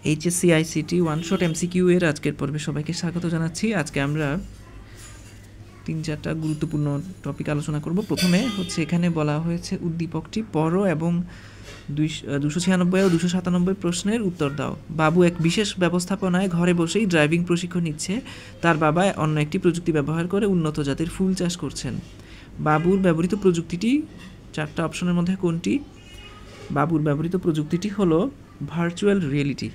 HSC ICT one shot MCQ এর আজকের পর্বে সবাইকে স্বাগত জানাচ্ছি। আজকে আমরা 3-4টা গুরুত্বপূর্ণ টপিক আলোচনা করব। প্রথমে হচ্ছে এখানে বলা হয়েছে উদ্দীপকটি পড়ো এবং 296 ও 297 প্রশ্নের উত্তর দাও। বাবু এক বিশেষ ব্যবস্থাপনায় ঘরে বসেই ড্রাইভিং প্রশিক্ষণ নিচ্ছে। তার বাবা অন্য একটি প্রযুক্তি ব্যবহার করে উন্নত জাতের ফুল চাষ করছেন। বাবুর ব্যবহৃত প্রযুক্তিটি 4টা অপশনের মধ্যে কোনটি? বাবুর ব্যবহৃত প্রযুক্তিটি হলো ভার্চুয়াল রিয়েলিটি।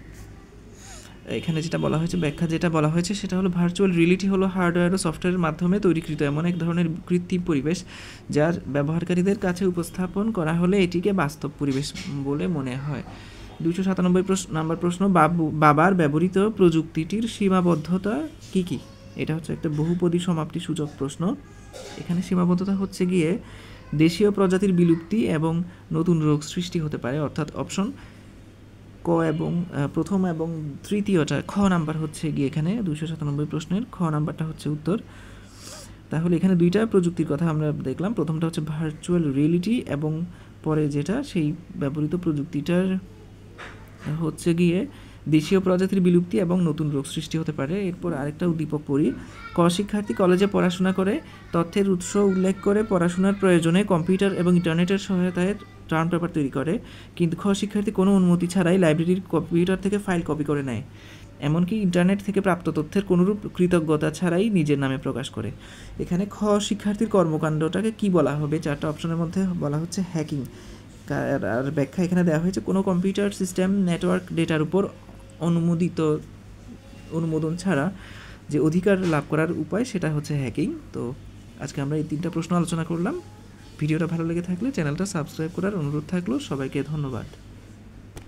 এখানে যেটা বলা হয়েছে, ব্যাখ্যা যেটা বলা হয়েছে সেটা হলো ভার্চুয়াল রিয়েলিটি হলো হার্ডওয়্যার ও সফটওয়্যারের মাধ্যমে তৈরিকৃত এমন এক ধরনের কৃত্রিম পরিবেশ যার ব্যবহারকারীদের কাছে উপস্থাপন করা হলে এটিকে বাস্তব পরিবেশ বলে মনে হয়। 297 নাম্বার প্রশ্ন, বাবার ব্যবহৃত প্রযুক্তিটির সীমাবদ্ধতা কি কি? এটা হচ্ছে একটা বহুপদী সমাপ্তি সূচক প্রশ্ন। এখানে সীমাবদ্ধতা হচ্ছে গিয়ে দেশীয় প্রজাতির বিলুপ্তি এবং নতুন রোগ সৃষ্টি হতে পারে, অর্থাৎ অপশন ক এবং প্রথম এবং তৃতীয়টা খ নাম্বার হচ্ছে গিয়ে এখানে 297 প্রশ্নের খ নাম্বারটা হচ্ছে উত্তর। তাহলে এখানে দুইটা প্রযুক্তির কথা আমরা দেখলাম। প্রথমটা হচ্ছে ভার্চুয়াল রিয়েলিটি এবং পরে যেটা সেই ব্যবহৃত প্রযুক্তিটার হচ্ছে গিয়ে দেশীয় প্রজাতির বিলুপ্তি এবং নতুন রোগ সৃষ্টি হতে পারে। এরপর আরেকটা উদ্দীপক পড়ি। ক শিক্ষার্থী কলেজে পড়াশোনা করে তথ্যের উৎস উল্লেখ করে পড়াশোনার প্রয়োজনে কম্পিউটার এবং ইন্টারনেটের সহায়তায় টার্ম পেপার তৈরি করে, কিন্তু খ শিক্ষার্থী কোনো অনুমতি ছাড়াই লাইব্রেরির কম্পিউটার থেকে ফাইল কপি করে নেয়, এমনকি ইন্টারনেট থেকে প্রাপ্ত তথ্যের কোনোরূপ কৃতজ্ঞতা ছাড়াই নিজের নামে প্রকাশ করে। এখানে খ শিক্ষার্থীর কর্মকাণ্ডটাকে কি বলা হবে? 4টা অপশনের মধ্যে বলা হচ্ছে হ্যাকিং। আর ব্যাখ্যা এখানে দেওয়া হয়েছে কোনো কম্পিউটার সিস্টেম নেটওয়ার্ক ডেটার উপর অনুমোদন ছাড়া যে অধিকার লাভ করার উপায় সেটা হচ্ছে হ্যাকিং। তো আজকে আমরা এই 3টা প্রশ্ন আলোচনা করলাম। ভিডিওটা ভালো লেগে থাকলে চ্যানেলটা সাবস্ক্রাইব করার অনুরোধ থাকলো। সবাইকে ধন্যবাদ।